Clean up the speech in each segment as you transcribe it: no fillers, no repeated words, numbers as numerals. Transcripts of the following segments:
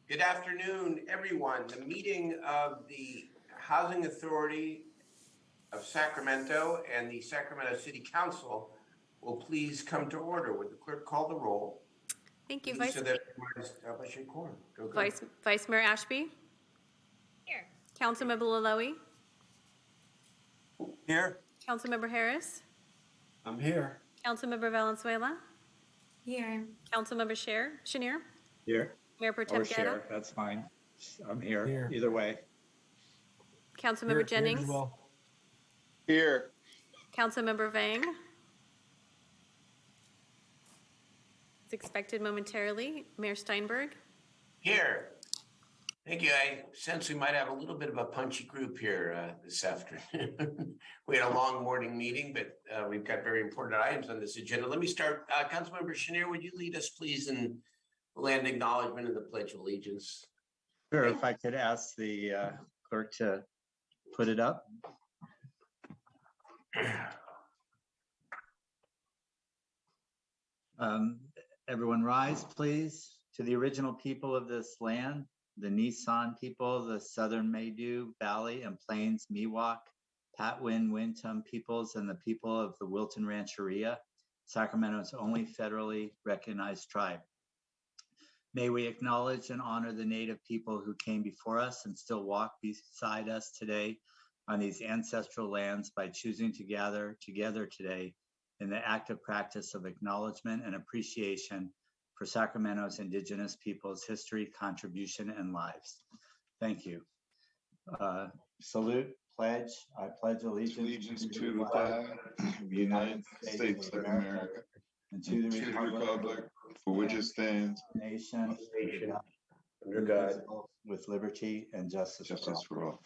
Good afternoon, everyone. The meeting of the Housing Authority of Sacramento and the Sacramento City Council will please come to order. Would the clerk call the roll? Thank you, So that everyone establish a quorum. Go. Vice Mayor Ashby. Here. Councilmember Laloe. Here. Councilmember Harris. I'm here. Councilmember Valenzuela. Here. Councilmember Chenier. Here. Mayor Pro Tem Or Guerra. share, that's fine. I'm here, either way. Councilmember Jennings. Here. Councilmember Vang. It's expected momentarily. Mayor Steinberg. Here. Thank you. I sense we might have a little bit of a punchy group here this afternoon. We had a long morning meeting, but we've got very important items on this agenda. Let me start. Councilmember Chenier, would you lead us, please, in the land acknowledgement and the Pledge of Allegiance? Sure, if I could ask the clerk to put it up. Everyone rise, please, to the original people of this land, the Nisan people, the Southern Maydew Valley and Plains Miwok, Patwin Wintum peoples, and the people of the Wilton Rancheria, Sacramento's only federally recognized tribe. May we acknowledge and honor the Native people who came before us and still walk beside us today on these ancestral lands by choosing to gather together today in the active practice of acknowledgement and appreciation for Sacramento's Indigenous peoples' history, contribution, and lives. Thank you. Salute, pledge. I pledge allegiance to the flag of the United States of America and to the republic for which it stands, nation Under God, with liberty and justice for all.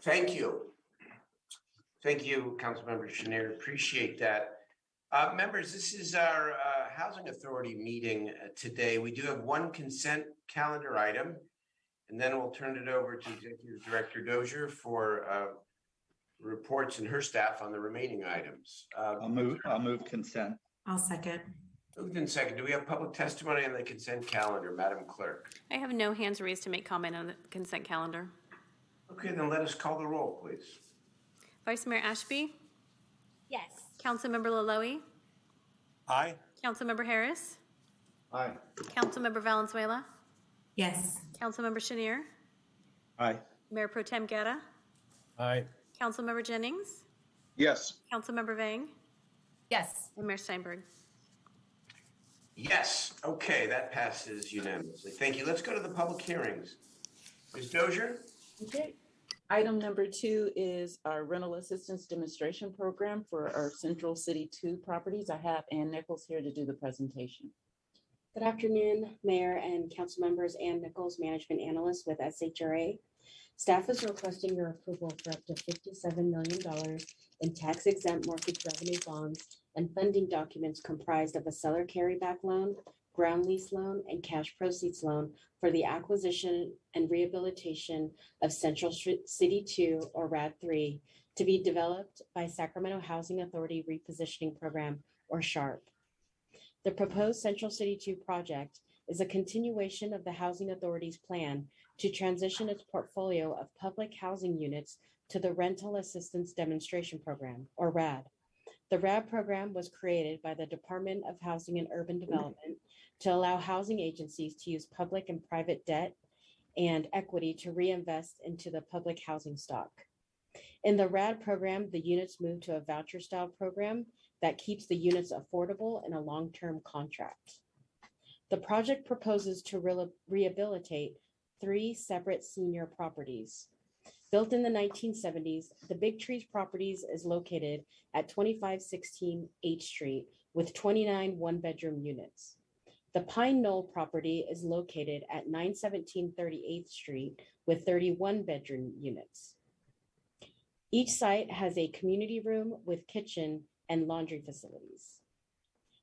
Thank you. Thank you, Councilmember Chenier. Appreciate that. Members, this is our Housing Authority meeting today. We do have one consent calendar item, and then we'll turn it over to Executive Director Dozier for reports and her staff on the remaining items. I'll move consent. I'll second. Moved in second. Do we have public testimony on the consent calendar, Madam Clerk? I have no hands raised to make comment on the consent calendar. Okay, then let us call the roll, please. Vice Mayor Ashby. Yes. Councilmember Laloe. Aye. Councilmember Harris. Aye. Councilmember Valenzuela. Yes. Councilmember Chenier. Aye. Mayor Pro Tem Guerra. Aye. Councilmember Jennings. Yes. Councilmember Vang. Yes. And Mayor Steinberg. Yes. Okay, that passes unanimously. Thank you. Let's go to the public hearings. Ms. Dozier? Okay. Item number 2 is our rental assistance demonstration program for our Central City 2 properties. I have Ann Nichols here to do the presentation. Good afternoon, Mayor and Council members. Ann Nichols, Management Analyst with SHRA. Staff is requesting your approval for up to $57 million in tax-exempt mortgage revenue bonds and funding documents comprised of a seller carryback loan, ground lease loan, and cash proceeds loan for the acquisition and rehabilitation of Central City 2, or RAD 3, to be developed by Sacramento Housing Authority Repositioning Program, or SHARP. The proposed Central City 2 project is a continuation of the Housing Authority's plan to transition its portfolio of public housing units to the Rental Assistance Demonstration Program, or RAD. The RAD program was created by the Department of Housing and Urban Development to allow housing agencies to use public and private debt and equity to reinvest into the public housing stock. In the RAD program, the units move to a voucher-style program that keeps the units affordable in a long-term contract. The project proposes to rehabilitate 3 separate senior properties. Built in the 1970s, the Big Trees Properties is located at 2516 H Street with 29 one-bedroom units. The Pine Knoll property is located at 917 38th Street with 31 bedroom units. Each site has a community room with kitchen and laundry facilities.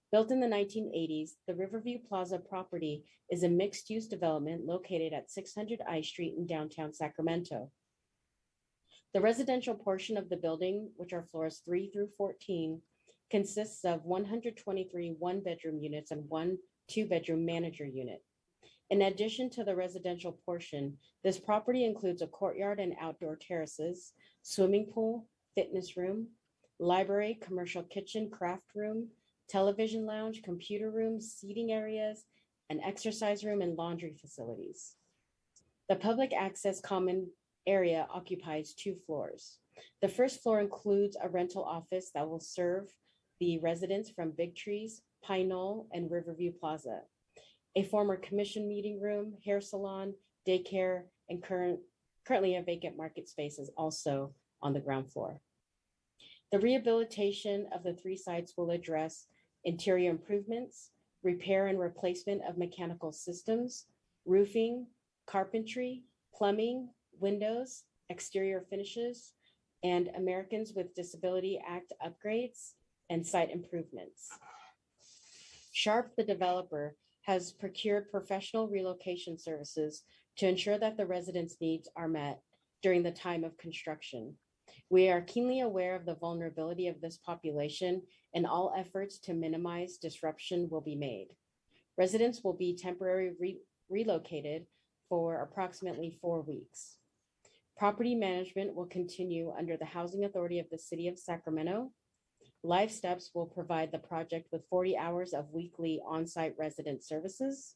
Built in the 1980s, the Riverview Plaza property is a mixed-use development located at 600 I Street in downtown Sacramento. The residential portion of the building, which are floors 3 through 14, consists of 123 one-bedroom units and 1 two-bedroom manager unit. In addition to the residential portion, this property includes a courtyard and outdoor terraces, swimming pool, fitness room, library, commercial kitchen, craft room, television lounge, computer room, seating areas, an exercise room, and laundry facilities. The public access common area occupies 2 floors. The first floor includes a rental office that will serve the residents from Big Trees, Pine Knoll, and Riverview Plaza, a former commission meeting room, hair salon, daycare, and currently a vacant market space is also on the ground floor. The rehabilitation of the 3 sites will address interior improvements, repair and replacement of mechanical systems, roofing, carpentry, plumbing, windows, exterior finishes, and Americans with Disability Act upgrades and site improvements. Sharp, the developer, has procured professional relocation services to ensure that the residents' needs are met during the time of construction. We are keenly aware of the vulnerability of this population, and all efforts to minimize disruption will be made. Residents will be temporarily relocated for approximately 4 weeks. Property management will continue under the Housing Authority of the City of Sacramento. Live Steps will provide the project with 40 hours of weekly on-site resident services.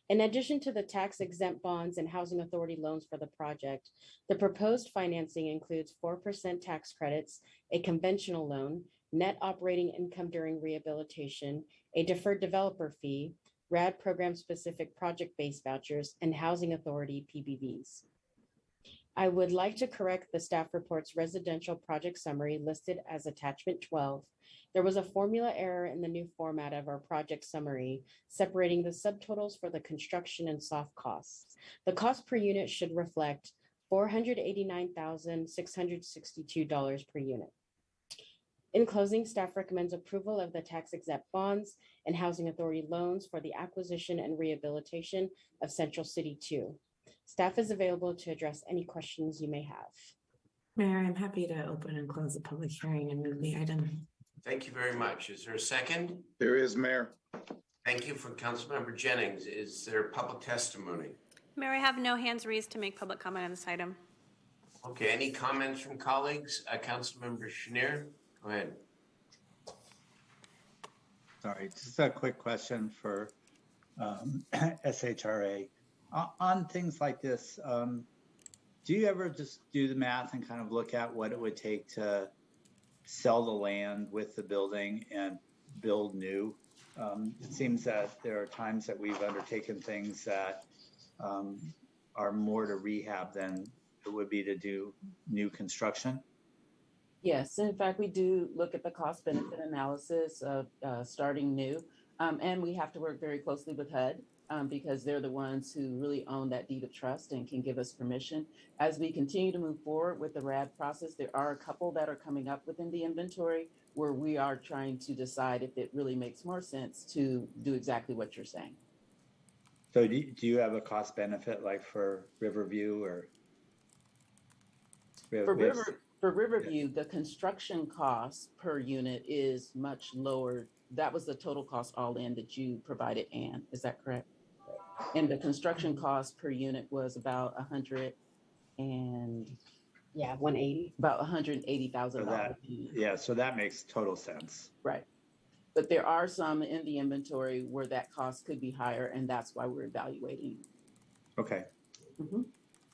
In addition to the tax-exempt bonds and Housing Authority loans for the project, the proposed financing includes 4% tax credits, a conventional loan, net operating income during rehabilitation, a deferred developer fee, RAD program-specific project-based vouchers, and Housing Authority PBVs. I would like to correct the staff report's residential project summary listed as attachment 12. There was a formula error in the new format of our project summary, separating the subtotals for the construction and soft costs. The cost per unit should reflect $489,662 per unit. In closing, staff recommends approval of the tax-exempt bonds and Housing Authority loans for the acquisition and rehabilitation of Central City 2. Staff is available to address any questions you may have. Mayor, I'm happy to open and close the public hearing and move the item. Thank you very much. Is there a second? There is, Mayor. Thank you for Councilmember Jennings. Is there public testimony? Mayor, I have no hands raised to make public comment on this item. Okay, any comments from colleagues? Councilmember Chenier, go ahead. Sorry, just a quick question for SHRA. On things like this, do you ever just do the math and kind of look at what it would take to sell the land with the building and build new? It seems that there are times that we've undertaken things that are more to rehab than it would be to do new construction. Yes, in fact, we do look at the cost benefit analysis of starting new. And we have to work very closely with HUD because they're the ones who really own that deed of trust and can give us permission. As we continue to move forward with the RAD process, there are a couple that are coming up within the inventory where we are trying to decide if it really makes more sense to do exactly what you're saying. So do you have a cost benefit like for Riverview or? For Riverview, the construction cost per unit is much lower. That was the total cost all in that you provided, Ann. Is that correct? And the construction cost per unit was about $180,000. Yeah, so that makes total sense. Right. But there are some in the inventory where that cost could be higher, and that's why we're evaluating. Okay.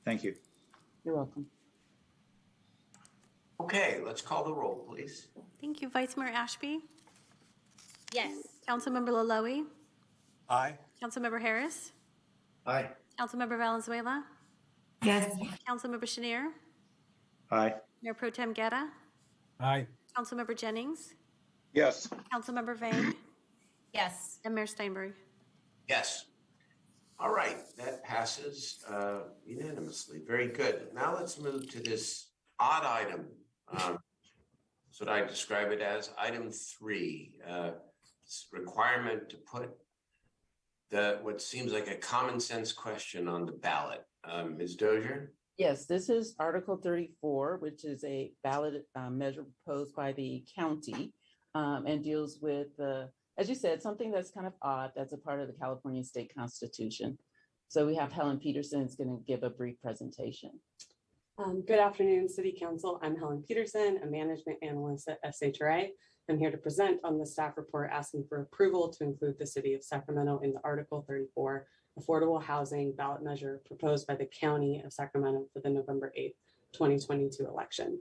Thank you. You're welcome. Okay, let's call the roll, please. Thank you. Vice Mayor Ashby? Yes. Councilmember Laloe? Aye. Councilmember Harris? Aye. Councilmember Valenzuela? Yes. Councilmember Chenier? Aye. Mayor Pro Tem Guerra? Aye. Councilmember Jennings? Yes. Councilmember Vang? Yes. And Mayor Steinberg? Yes. All right, that passes unanimously. Very good. Now let's move to this odd item. That's what I describe it as. Item 3, requirement to put what seems like a common sense question on the ballot. Ms. Dozier? Yes, this is Article 34, which is a ballot measure proposed by the county and deals with the as you said, something that's kind of odd, that's a part of the California State Constitution. So we have Helen Peterson is going to give a brief presentation. Good afternoon, City Council. I'm Helen Peterson, a management analyst at SHRA. I'm here to present on the staff report asking for approval to include the City of Sacramento in the Article 34 affordable housing ballot measure proposed by the County of Sacramento for the November 8th, 2022 election.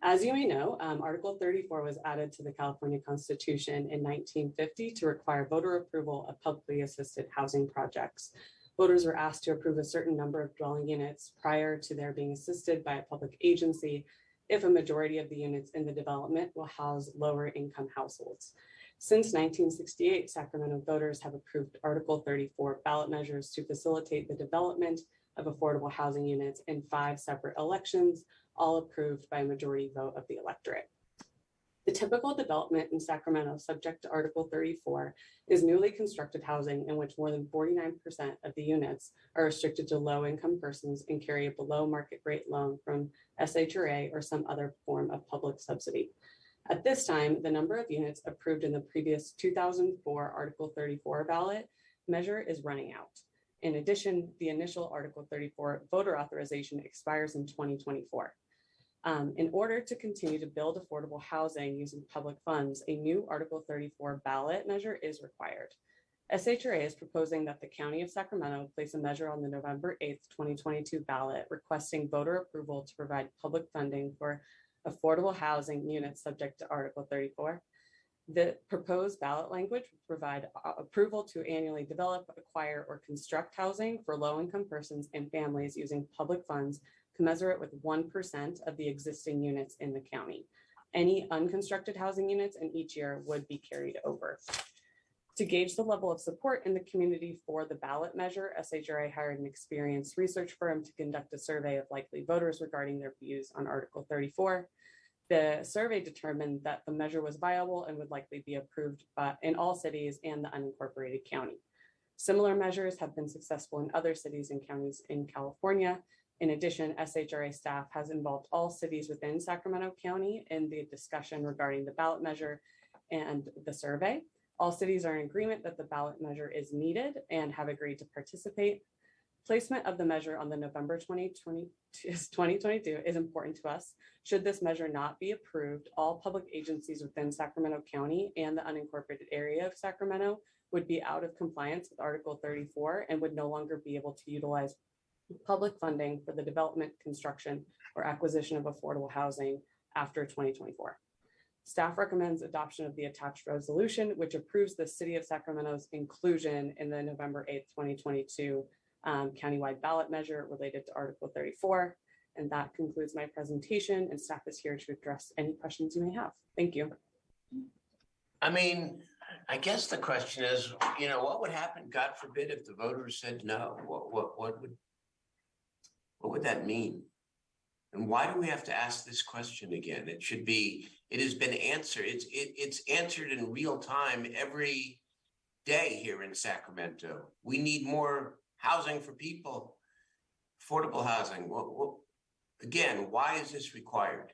As you may know, Article 34 was added to the California Constitution in 1950 to require voter approval of publicly assisted housing projects. Voters were asked to approve a certain number of dwelling units prior to their being assisted by a public agency if a majority of the units in the development will house lower income households. Since 1968, Sacramento voters have approved Article 34 ballot measures to facilitate the development of affordable housing units in 5 separate elections, all approved by a majority vote of the electorate. The typical development in Sacramento subject to Article 34 is newly constructed housing in which more than 49% of the units are restricted to low-income persons and carry a below market rate loan from SHRA or some other form of public subsidy. At this time, the number of units approved in the previous 2004 Article 34 ballot measure is running out. In addition, the initial Article 34 voter authorization expires in 2024. In order to continue to build affordable housing using public funds, a new Article 34 ballot measure is required. SHRA is proposing that the County of Sacramento place a measure on the November 8th, 2022 ballot requesting voter approval to provide public funding for affordable housing units subject to Article 34. The proposed ballot language would provide approval to annually develop, acquire, or construct housing for low-income persons and families using public funds commensurate with 1% of the existing units in the county. Any unconstructed housing units in each year would be carried over. To gauge the level of support in the community for the ballot measure, SHRA hired an experienced research firm to conduct a survey of likely voters regarding their views on Article 34. The survey determined that the measure was viable and would likely be approved in all cities and the unincorporated county. Similar measures have been successful in other cities and counties in California. In addition, SHRA staff has involved all cities within Sacramento County in the discussion regarding the ballot measure and the survey. All cities are in agreement that the ballot measure is needed and have agreed to participate. Placement of the measure on the November 2022 is important to us. Should this measure not be approved, all public agencies within Sacramento County and the unincorporated area of Sacramento would be out of compliance with Article 34 and would no longer be able to utilize public funding for the development, construction, or acquisition of affordable housing after 2024. Staff recommends adoption of the attached resolution, which approves the City of Sacramento's inclusion in the November 8th, 2022 countywide ballot measure related to Article 34. And that concludes my presentation, and staff is here to address any questions you may have. Thank you. I mean, I guess the question is, what would happen, God forbid, if the voters said no? What would that mean? And why do we have to ask this question again? It has been answered. It's answered in real time every day here in Sacramento. We need more housing for people, affordable housing. Again, why is this required?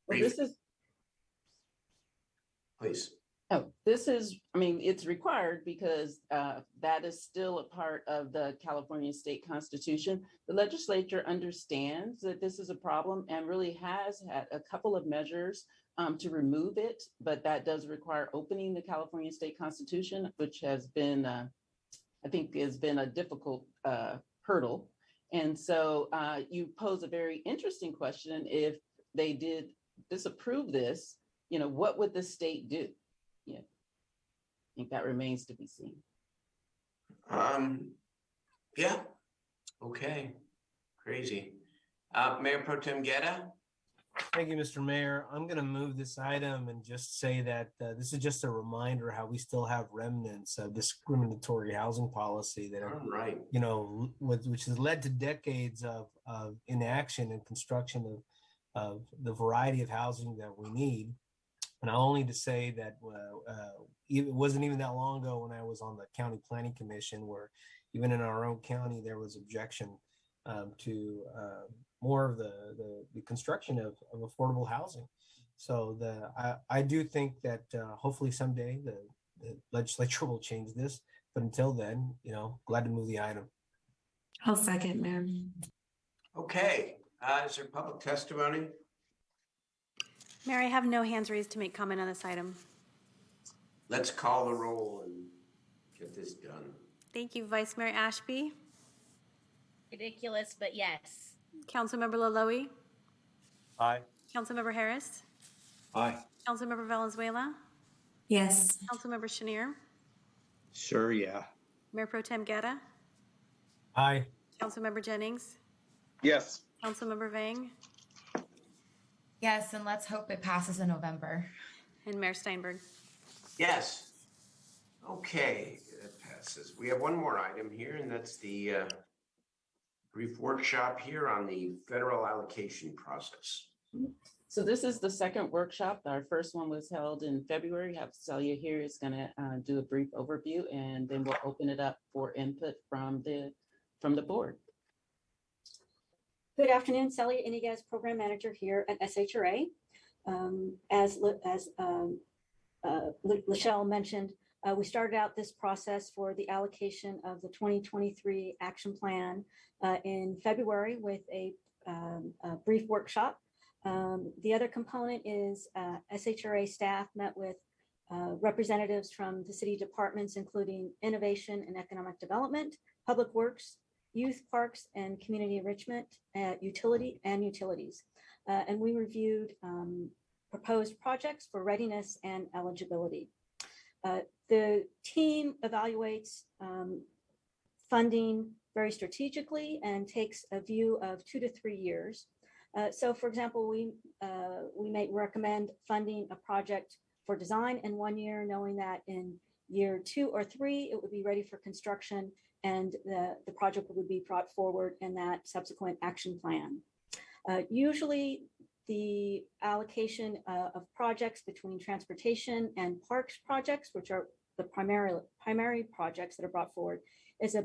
Well, this is, please. It's required because that is still a part of the California State Constitution. The legislature understands that this is a problem and really has had a couple of measures to remove it, but that does require opening the California State Constitution, which has been, I think, has been a difficult hurdle. And so you pose a very interesting question. If they did disapprove this, what would the state do? Yeah, I think that remains to be seen. Yeah. Okay. Crazy. Mayor Pro Tem Guerra. Thank you, Mr. Mayor. I'm going to move this item and just say that this is just a reminder how we still have remnants of discriminatory housing policy that are, right, which has led to decades of inaction and construction of the variety of housing that we need. And I'll only to say that it wasn't even that long ago when I was on the County Planning Commission, where even in our own county, there was objection to more of the construction of affordable housing. So I do think that hopefully someday the legislature will change this. But until then, glad to move the item. I'll second, Mayor. Okay, is there public testimony? Mayor, I have no hands raised to make comment on this item. Let's call the roll and get this done. Thank you, Vice Mayor Ashby. Ridiculous, but yes. Councilmember Laloe. Aye. Councilmember Harris. Aye. Councilmember Valenzuela. Yes. Councilmember Chenier. Sure, yeah. Mayor Pro Tem Guerra. Aye. Councilmember Jennings. Yes. Councilmember Vang. Yes, and let's hope it passes in November. And Mayor Steinberg. Yes. Okay, that passes. We have one more item here, and that's the brief workshop here on the federal allocation process. So this is the second workshop. Our first one was held in February. Have Celia here is going to do a brief overview, and then we'll open it up for input from the board. Good afternoon, Celia Iniguez, Program Manager here at SHRA. As Lachelle mentioned, we started out this process for the allocation of the 2023 action plan in February with a brief workshop. The other component is SHRA staff met with representatives from the city departments, including innovation and economic development, public works, youth parks and community enrichment, utilities. And we reviewed proposed projects for readiness and eligibility. The team evaluates funding very strategically and takes a view of 2 to 3 years. So for example, we may recommend funding a project for design in 1 year, knowing that in year 2 or 3, it would be ready for construction and the project would be brought forward in that subsequent action plan. Usually the allocation of projects between transportation and parks projects, which are the primary projects that are brought forward, is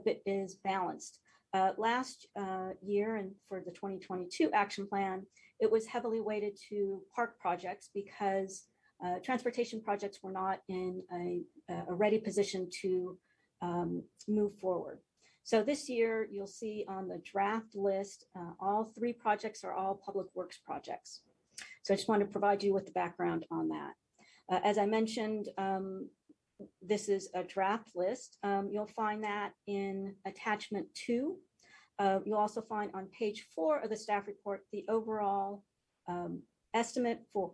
balanced. Last year and for the 2022 action plan, it was heavily weighted to park projects because transportation projects were not in a ready position to move forward. So this year, you'll see on the draft list, all 3 projects are all public works projects. So I just want to provide you with the background on that. As I mentioned, this is a draft list. You'll find that in attachment 2. You'll also find on page 4 of the staff report, the overall estimate for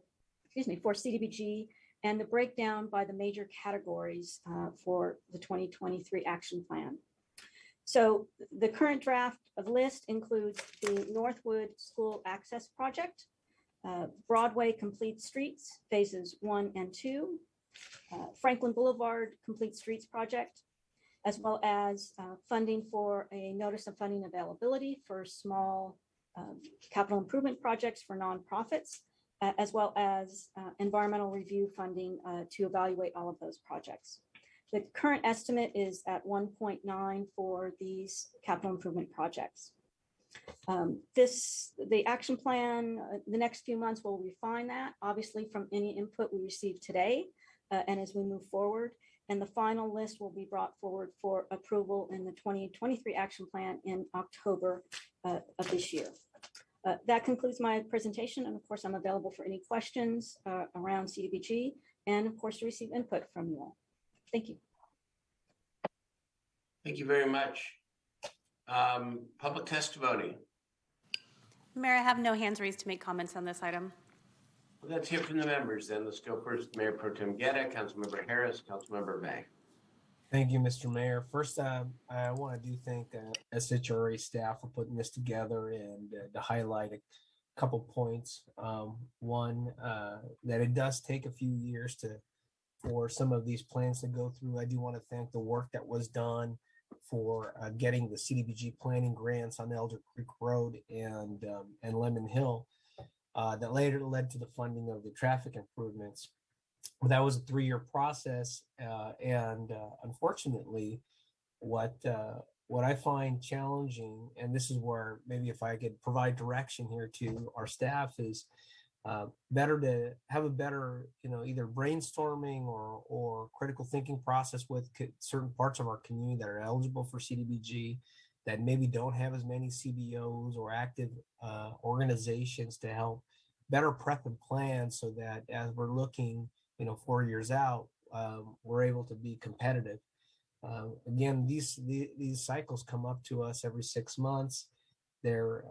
CDBG and the breakdown by the major categories for the 2023 action plan. So the current draft of list includes the Northwood School Access Project, Broadway Complete Streets, phases 1 and 2, Franklin Boulevard Complete Streets Project, as well as funding for a notice of funding availability for small capital improvement projects for nonprofits, as well as environmental review funding to evaluate all of those projects. The current estimate is at 1.9 for these capital improvement projects. The action plan, the next few months will refine that, obviously from any input we receive today and as we move forward. And the final list will be brought forward for approval in the 2023 action plan in October of this year. That concludes my presentation. And of course, I'm available for any questions around CDBG and of course to receive input from you all. Thank you. Thank you very much. Public testimony. Mayor, I have no hands raised to make comments on this item. Well, let's hear from the members then. Let's go first. Mayor Pro Tem Guerra, Councilmember Harris, Councilmember Vang. Thank you, Mr. Mayor. First, I want to thank SHRA staff for putting this together and to highlight a couple points. One, that it does take a few years for some of these plans to go through. I do want to thank the work that was done for getting the CDBG planning grants on Elder Creek Road and Lemon Hill that later led to the funding of the traffic improvements. Well, that was a 3-year process, and unfortunately, what I find challenging, and this is where maybe if I could provide direction here to our staff, is better to have a better, either brainstorming or critical thinking process with certain parts of our community that are eligible for CDBG that maybe don't have as many CBOs or active organizations to help better prep and plan so that as we're looking, 4 years out, we're able to be competitive. Again, these cycles come up to us every 6 months. They're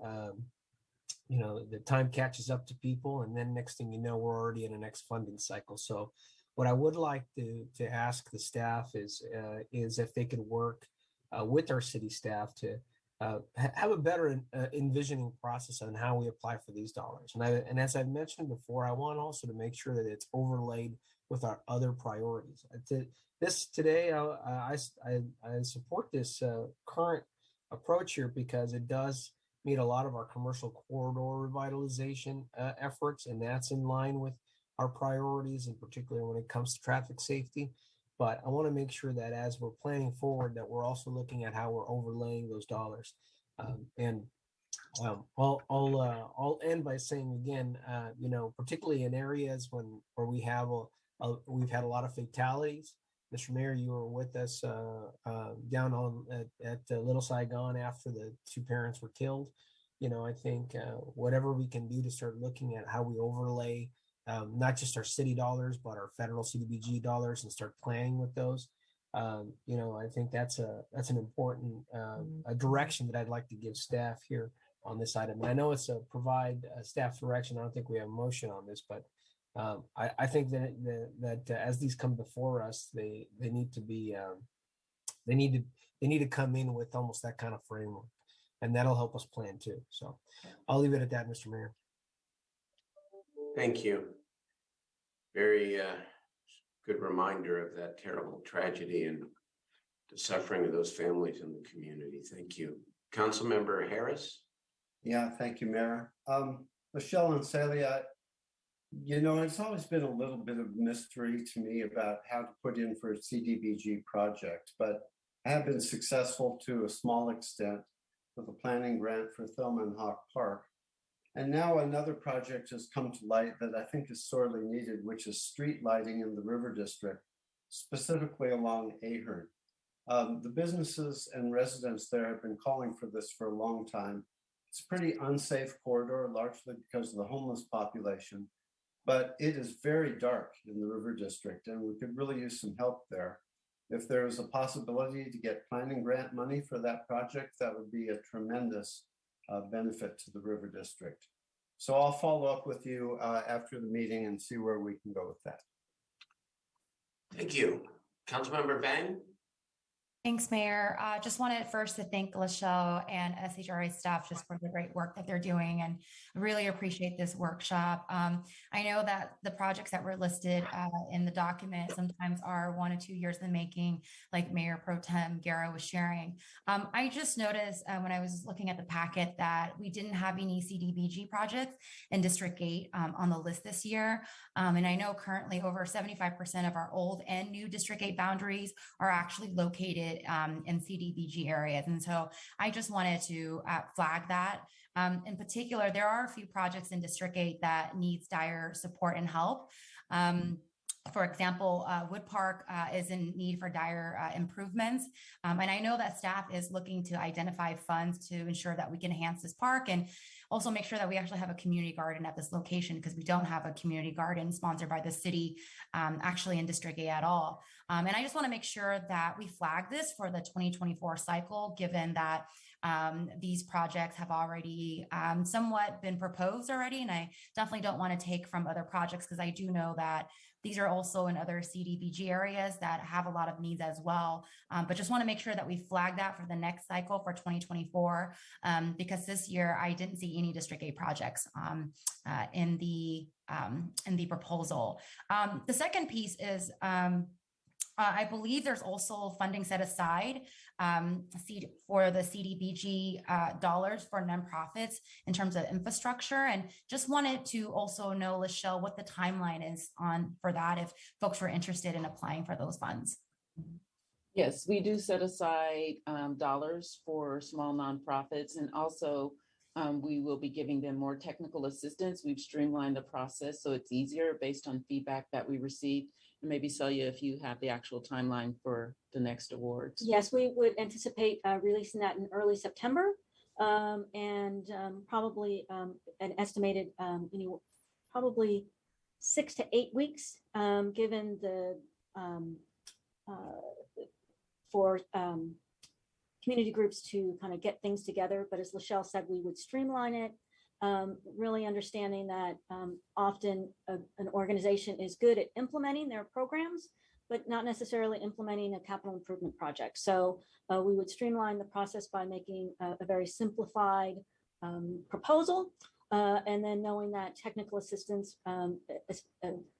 the time catches up to people, and then next thing you know, we're already in the next funding cycle. So what I would like to ask the staff is if they could work with our city staff to have a better envisioning process on how we apply for these dollars. And as I've mentioned before, I want also to make sure that it's overlaid with our other priorities. Today, I support this current approach here because it does meet a lot of our commercial corridor revitalization efforts, and that's in line with our priorities, in particular when it comes to traffic safety. But I want to make sure that as we're planning forward, that we're also looking at how we're overlaying those dollars. I'll end by saying again, particularly in areas where we've had a lot of fatalities. Mr. Mayor, you were with us down at Little Saigon after the 2 parents were killed. I think whatever we can do to start looking at how we overlay not just our city dollars, but our federal CDBG dollars and start planning with those. I think that's an important a direction that I'd like to give staff here on this item. And I know it's a provide staff direction. I don't think we have a motion on this, but I think that as these come before us, they need to be they need to come in with almost that kind of framework, and that'll help us plan too. So I'll leave it at that, Mr. Mayor. Thank you. Very good reminder of that terrible tragedy and the suffering of those families in the community. Thank you. Councilmember Harris. Yeah, thank you, Mayor. Michelle and Celia, it's always been a little bit of mystery to me about how to put in for a CDBG project, but I have been successful to a small extent with a planning grant for Thelma and Hawk Park. And now another project has come to light that I think is sorely needed, which is street lighting in the River District, specifically along Ahern. The businesses and residents there have been calling for this for a long time. It's a pretty unsafe corridor, largely because of the homeless population, but it is very dark in the River District, and we could really use some help there. If there is a possibility to get planning grant money for that project, that would be a tremendous benefit to the River District. So I'll follow up with you after the meeting and see where we can go with that. Thank you. Councilmember Vang. Thanks, Mayor. Just wanted first to thank Lachelle and SHRA staff just for the great work that they're doing, and really appreciate this workshop. I know that the projects that were listed in the document sometimes are 1 or 2 years in the making, like Mayor Pro Tem Guerra was sharing. I just noticed when I was looking at the packet that we didn't have any CDBG projects in District 8 on the list this year. And I know currently over 75% of our old and new District 8 boundaries are actually located in CDBG areas. And so I just wanted to flag that. In particular, there are a few projects in District 8 that needs dire support and help. For example, Wood Park is in need for dire improvements. And I know that staff is looking to identify funds to ensure that we can enhance this park and also make sure that we actually have a community garden at this location, because we don't have a community garden sponsored by the city actually in District 8 at all. And I just want to make sure that we flag this for the 2024 cycle, given that these projects have already somewhat been proposed already. And I definitely don't want to take from other projects, because I do know that these are also in other CDBG areas that have a lot of needs as well. But just want to make sure that we flag that for the next cycle for 2024, because this year I didn't see any District 8 projects in the proposal. The second piece is I believe there's also funding set aside for the CDBG dollars for nonprofits in terms of infrastructure. And just wanted to also know, Lachelle, what the timeline is for that, if folks were interested in applying for those funds. Yes, we do set aside dollars for small nonprofits, and also We will be giving them more technical assistance. We've streamlined the process so it's easier based on feedback that we received. And maybe Celia, if you have the actual timeline for the next awards. Yes, we would anticipate releasing that in early September, probably an estimated, probably 6 to 8 weeks, given the for community groups to kind of get things together. But as Lachelle said, we would streamline it, really understanding that often an organization is good at implementing their programs, but not necessarily implementing a capital improvement project. So we would streamline the process by making a very simplified proposal, and then knowing that technical assistance,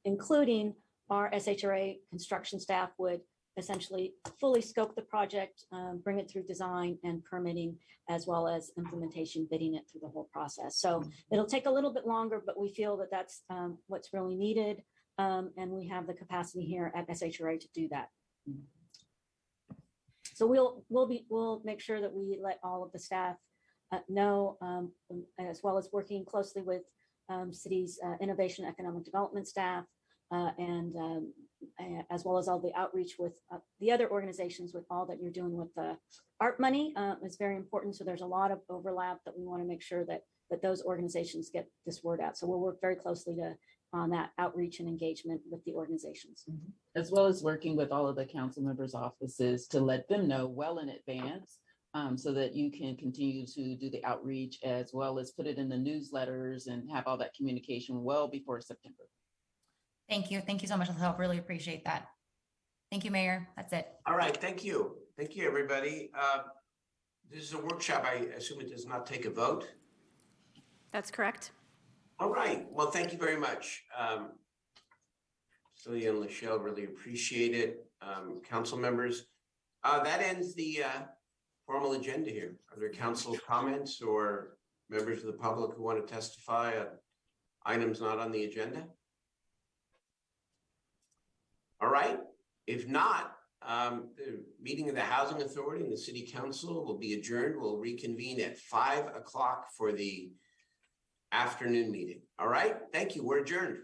including our SHRA construction staff, would essentially fully scope the project, bring it through design and permitting, as well as implementation, bidding it through the whole process. So it'll take a little bit longer, but we feel that that's what's really needed. And we have the capacity here at SHRA to do that. So we'll make sure that we let all of the staff know, as well as working closely with city's innovation economic development staff, and as well as all the outreach with the other organizations, with all that you're doing with the art money is very important. So there's a lot of overlap that we want to make sure that those organizations get this word out. So we'll work very closely on that outreach and engagement with the organizations. As well as working with all of the council members' offices to let them know well in advance, so that you can continue to do the outreach, as well as put it in the newsletters and have all that communication well before September. Thank you. Thank you so much for the help. Really appreciate that. Thank you, Mayor. That's it. All right, thank you. Thank you, everybody. This is a workshop. I assume it does not take a vote. That's correct. All right, well, thank you very much. Celia and Lachelle, really appreciate it. Council members, that ends the formal agenda here. Are there council comments or members of the public who want to testify on items not on the agenda? All right, if not, the meeting of the Housing Authority and the City Council will be adjourned. We'll reconvene at 5 o'clock for the afternoon meeting. All right, thank you. We're adjourned.